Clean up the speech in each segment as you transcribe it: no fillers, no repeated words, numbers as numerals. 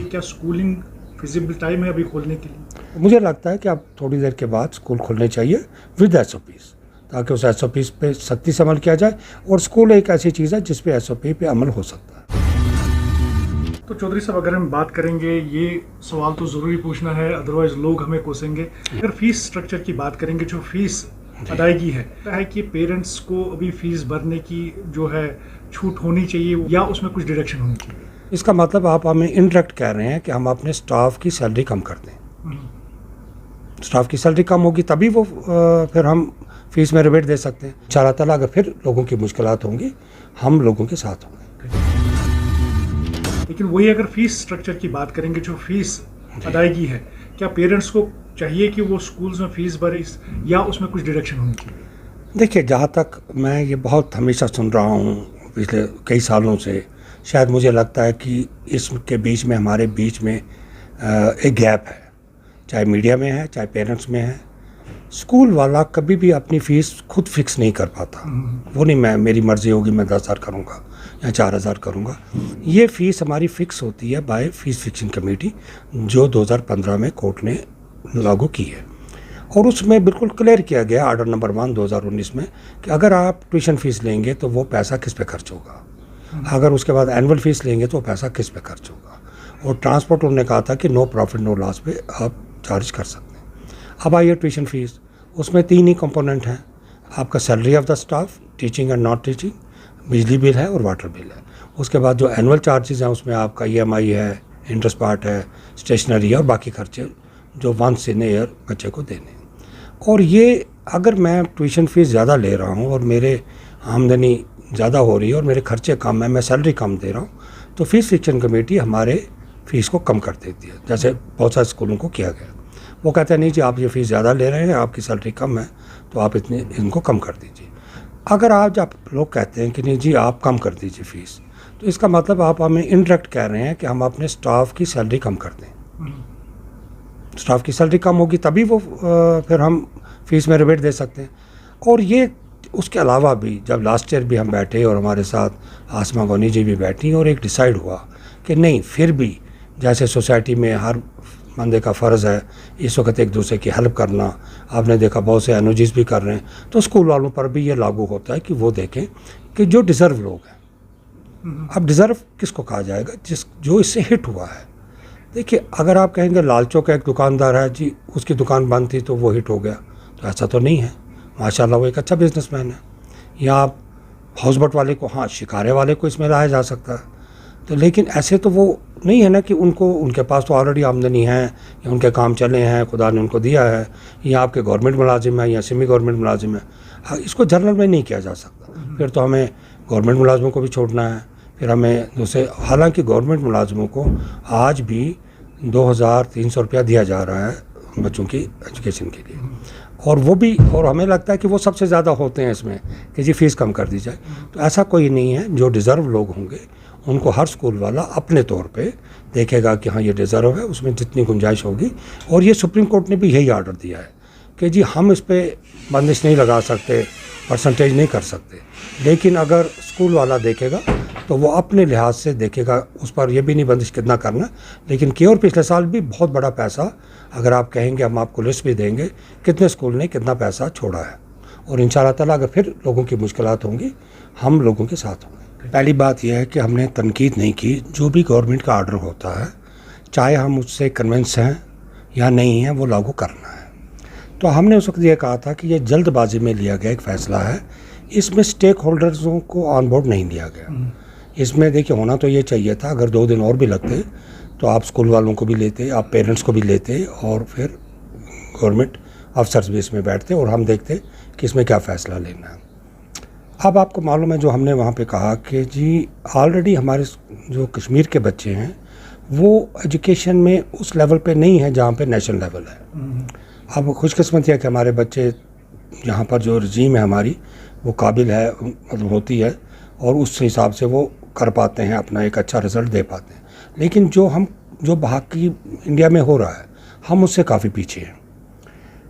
क्या schooling feasible time है अभी खोलने के लिए? मुझे लगता है कि अब थोड़ी देर के बाद स्कूल खुलने चाहिए विद SOPs, ताकि उस SOPs पे सख्ती से अमल किया जाए। और स्कूल एक ऐसी चीज़ है जिस पे SOP पे अमल हो सकता है। तो चौधरी साहब, अगर हम बात करेंगे, ये सवाल तो ज़रूरी पूछना है, अदरवाइज लोग हमें कोसेंगे। अगर फीस स्ट्रक्चर की बात करेंगे, जो फीस अदायगी है कि पेरेंट्स को अभी फीस भरने की जो है छूट होनी चाहिए या उसमें कुछ डिडक्शन होनी चाहिए? इसका मतलब आप हमें इनडायरेक्ट कह रहे हैं कि हम अपने स्टाफ की सैलरी कम कर दें। स्टाफ की सैलरी कम होगी तभी वो फिर हम फीस में रिबेट दे सकते हैं। इंशाअल्लाह ताला अगर फिर लोगों की मुश्किलात होंगी, हम लोगों के साथ होंगे। लेकिन वही अगर फीस स्ट्रक्चर की बात करेंगे, जो फीस अदायगी है, क्या पेरेंट्स को चाहिए कि वो स्कूल्स में फीस भरे या उसमें कुछ डिडक्शन होनी चाहिए? देखिए, जहाँ तक मैं ये बहुत हमेशा सुन रहा हूँ पिछले कई सालों से, शायद मुझे लगता है कि इसके बीच में हमारे बीच में एक गैप है, चाहे मीडिया में है चाहे पेरेंट्स में है। स्कूल वाला कभी भी अपनी फ़ीस खुद फिक्स नहीं कर पाता। वो नहीं मेरी मर्ज़ी होगी मैं 10,000 करूँगा या 4,000 करूँगा। ये फ़ीस हमारी फ़िक्स होती है बाय फीस फिक्सिंग कमेटी, जो 2015 में कोर्ट ने लागू की है। और उसमें बिल्कुल क्लियर किया गया ऑर्डर नंबर 1 2019 में कि अगर आप ट्यूशन फ़ीस लेंगे तो वो पैसा किस पे खर्च होगा, अगर उसके बाद एनुअल फ़ीस लेंगे तो पैसा किस पे खर्च होगा। और ट्रांसपोर्ट उन्होंने कहा था कि नो प्रॉफिट नो लॉस पे आप चार्ज कर सकते हैं। अब आइए ट्यूशन फ़ीस, उसमें 3 ही कंपोनेंट हैं। आपका salary of the staff, teaching and not teaching, बिजली बिल है और वाटर बिल है। उसके बाद जो एनुअल चार्जेस हैं उसमें आपका EMI है, इंटरेस्ट पार्ट है, स्टेशनरी है और बाकी खर्चे जो वंस इन ईयर बच्चे को देने। और ये अगर मैं ट्यूशन फ़ीस ज़्यादा ले रहा हूँ और मेरे आमदनी ज़्यादा हो रही है और मेरे खर्चे कम है, मैं सैलरी कम दे रहा हूँ, तो फीस फिक्शन कमेटी हमारे फ़ीस को कम कर देती है, जैसे बहुत सारे स्कूलों को किया गया। वो कहते हैं नहीं जी, आप ये फ़ीस ज़्यादा ले रहे हैं, आपकी सैलरी कम है, तो आप इनको कम कर दीजिए। अगर आज आप लोग कहते हैं कि नहीं जी आप कम कर दीजिए फ़ीस, तो इसका मतलब आप हमें इनडायरेक्ट कह रहे हैं कि हम अपने स्टाफ की सैलरी कम कर दें। स्टाफ की सैलरी कम होगी तभी वो फिर हम फीस में रिबेट दे सकते हैं। और ये उसके अलावा भी जब लास्ट ईयर भी हम बैठे और हमारे साथ आसमा गोनी जी भी बैठी और एक डिसाइड हुआ कि नहीं, फिर भी जैसे सोसाइटी में हर बंदे का फ़र्ज़ है इस वक्त एक दूसरे की हेल्प करना, आपने देखा बहुत से NGOs भी कर रहे हैं, तो स्कूल वालों पर भी ये लागू होता है कि वो देखें कि जो डिज़र्व लोग हैं। अब डिज़र्व किसको कहा जाएगा? जो इससे हिट हुआ है। देखिए, अगर आप कहेंगे लालचों का एक दुकानदार है जी, उसकी दुकान बंद थी तो वो हिट हो गया, तो ऐसा तो नहीं है। माशाल्लाह वो एक अच्छा बिजनेसमैन है। या आप हाउसबोट वाले को, हाँ शिकारे वाले को इसमें लाया जा सकता है, तो लेकिन ऐसे तो वो नहीं है ना कि उनके पास तो ऑलरेडी आमदनी है या उनके काम चले हैं, खुदा ने उनको दिया है, या आपके गवर्नमेंट मुलाजिम है या सेमी गवर्नमेंट मुलाजिम है। हाँ, इसको जनरल में नहीं किया जा सकता। फिर तो हमें गवर्नमेंट मुलाजिमों को भी छोड़ना है, फिर हमें दूसरे, हालांकि गवर्नमेंट मुलाजिमों को आज भी 2,300 रुपया दिया जा रहा है बच्चों की एजुकेशन के लिए, और वो भी, और हमें लगता है कि वो सबसे ज़्यादा होते हैं इसमें कि जी फ़ीस कम कर दी जाए। तो ऐसा कोई नहीं है। जो डिज़र्व लोग होंगे उनको हर स्कूल वाला अपने तौर पे देखेगा कि हाँ ये डिज़र्व है, उसमें जितनी गुंजाइश होगी। और ये सुप्रीम कोर्ट ने भी यही आर्डर दिया है कि जी हम इस पर बंदिश नहीं लगा सकते, परसेंटेज नहीं कर सकते, लेकिन अगर स्कूल वाला देखेगा तो वो अपने लिहाज से देखेगा, उस पर यह भी नहीं बंदिश कितना करना, लेकिन की। और पिछले साल भी बहुत बड़ा पैसा, अगर आप कहेंगे हम आपको लिस्ट भी देंगे कितने स्कूल ने कितना पैसा छोड़ा है। और इंशाअल्लाह ताला अगर फिर लोगों की मुश्किलात होंगी, हम लोगों के साथ होंगे। पहली बात यह है कि हमने तनकीद नहीं की। जो भी गवर्नमेंट का आर्डर होता है, चाहे हम उससे कन्विंस हैं या नहीं हैं, वो लागू करना है। तो हमने उस वक्त ये कहा था कि ये जल्दबाजी में लिया गया एक फ़ैसला है, इसमें स्टेक होल्डर्सों को ऑन बोर्ड नहीं लिया गया। इसमें देखिए होना तो ये चाहिए था, अगर 2 दिन और भी लगते तो आप स्कूल वालों को भी लेते, आप पेरेंट्स को भी लेते, और फिर गवर्नमेंट अफसर्स भी इसमें बैठते और हम देखते कि इसमें क्या फ़ैसला लेना है। अब आपको मालूम है जो हमने वहाँ पे कहा कि जी ऑलरेडी हमारे जो कश्मीर के बच्चे हैं वो एजुकेशन में उस लेवल पे नहीं है जहाँ पे नेशनल लेवल है। अब खुशकिस्मती है कि हमारे बच्चे यहाँ पर जो रजीम है हमारी वो काबिल है, मतलब होती है, और उस हिसाब से वो कर पाते हैं, अपना एक अच्छा रिज़ल्ट दे पाते हैं। लेकिन जो बाकी इंडिया में हो रहा है, हम उससे काफ़ी पीछे हैं।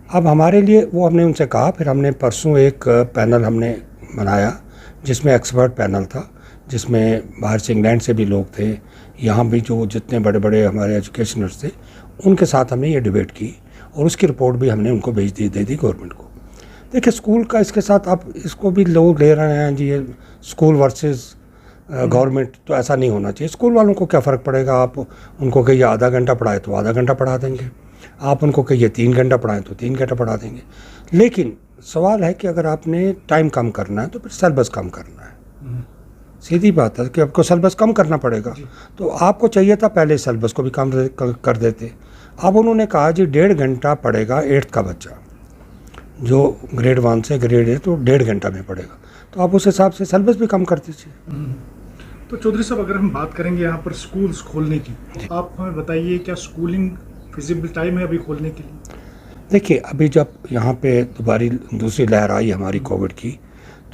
अब हमारे लिए वो हमने उनसे कहा, फिर हमने परसों एक पैनल हमने बनाया जिसमें एक्सपर्ट पैनल था, जिसमें बाहर से इंग्लैंड से भी लोग थे, यहाँ भी जो जितने बड़े बड़े हमारे एजुकेशनर्स थे उनके साथ हमने ये डिबेट की और उसकी रिपोर्ट भी हमने उनको दे दी गवर्नमेंट को। देखिए स्कूल का इसके साथ आप इसको भी लोग ले रहे हैं जी, ये स्कूल वर्सेस गवर्नमेंट, तो ऐसा नहीं होना चाहिए। स्कूल वालों को क्या फ़र्क पड़ेगा, आप उनको कहिए आधा घंटा पढ़ाए तो आधा घंटा पढ़ा देंगे, आप उनको कहिए 3 घंटा पढ़ाएं तो 3 घंटा पढ़ा देंगे। लेकिन सवाल है कि अगर आपने टाइम कम करना है तो फिर सिलेबस कम करना है। सीधी बात है कि आपको सिलेबस कम करना पड़ेगा, तो आपको चाहिए था पहले सिलेबस को भी कम कर देते। अब उन्होंने कहा जी 1.5 घंटा पढ़ेगा 8th का बच्चा, जो ग्रेड 1 से ग्रेड 8 तो 1.5 घंटा में पढ़ेगा, तो आप उस हिसाब से सिलेबस भी कम कर दीजिए। तो चौधरी साहब अगर हम बात करेंगे यहाँ पर स्कूल्स खोलने की, तो आप हमें बताइए क्या स्कूलिंग फिजिबल टाइम है अभी खोलने के लिए? देखिए अभी जब यहाँ पे दूसरी लहर आई हमारी कोविड की,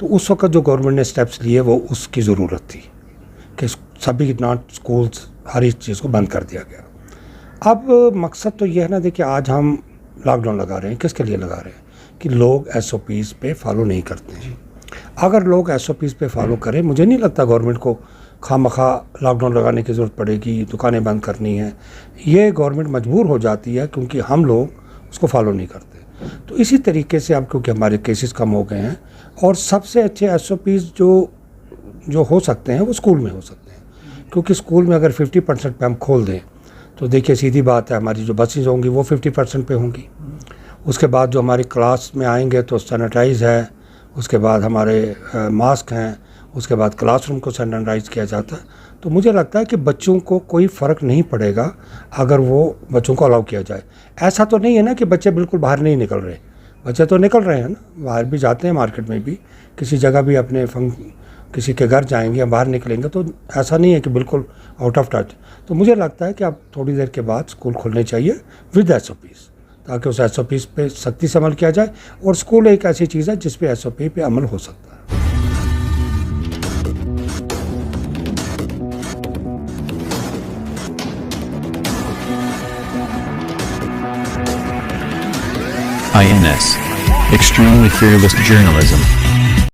तो उस वक्त जो गवर्नमेंट ने स्टेप्स लिए वो उसकी ज़रूरत थी कि सभी नॉट स्कूल्स हर एक चीज़ को बंद कर दिया गया। अब मकसद तो ये है ना, देखिए आज हम लॉकडाउन लगा रहे हैं, किसके लिए लगा रहे हैं कि लोग SOPs पे फॉलो नहीं करते हैं। अगर लोग SOPs पे फॉलो करें, मुझे नहीं लगता गवर्नमेंट को खामखा लॉकडाउन लगाने की ज़रूरत पड़ेगी, दुकानें बंद करनी है। ये गवर्नमेंट मजबूर हो जाती है क्योंकि हम लोग उसको फॉलो नहीं करते। तो इसी तरीके से अब क्योंकि हमारे केसेस कम हो गए हैं और सबसे अच्छे SOPs जो हो सकते हैं वो स्कूल में हो सकते हैं, क्योंकि स्कूल में अगर 50% पे हम खोल दें तो देखिए सीधी बात है, हमारी जो बसेज होंगी वो 50% पे होंगी। उसके बाद जो हमारी क्लास में आएंगे तो सैनिटाइज है, उसके बाद हमारे मास्क हैं, उसके बाद क्लासरूम को सैनिटाइज किया जाता है। तो मुझे लगता है कि बच्चों को कोई फ़र्क नहीं पड़ेगा अगर वो बच्चों को अलाउ किया जाए। ऐसा तो नहीं है ना कि बच्चे बिल्कुल बाहर नहीं निकल रहे, बच्चे तो निकल रहे हैं ना, बाहर भी जाते हैं, मार्केट में भी, किसी जगह भी अपने किसी के घर जाएंगे या बाहर निकलेंगे, तो ऐसा नहीं है कि बिल्कुल आउट ऑफ टच। तो मुझे लगता है कि अब थोड़ी देर के बाद स्कूल खोलने चाहिए विद SOPs, ताकि उस SOPs पे सख्ती से अमल किया जाए। और स्कूल एक ऐसी चीज़ है जिस पे SOP पे अमल हो सकता है। INS. Extremely fearless journalism.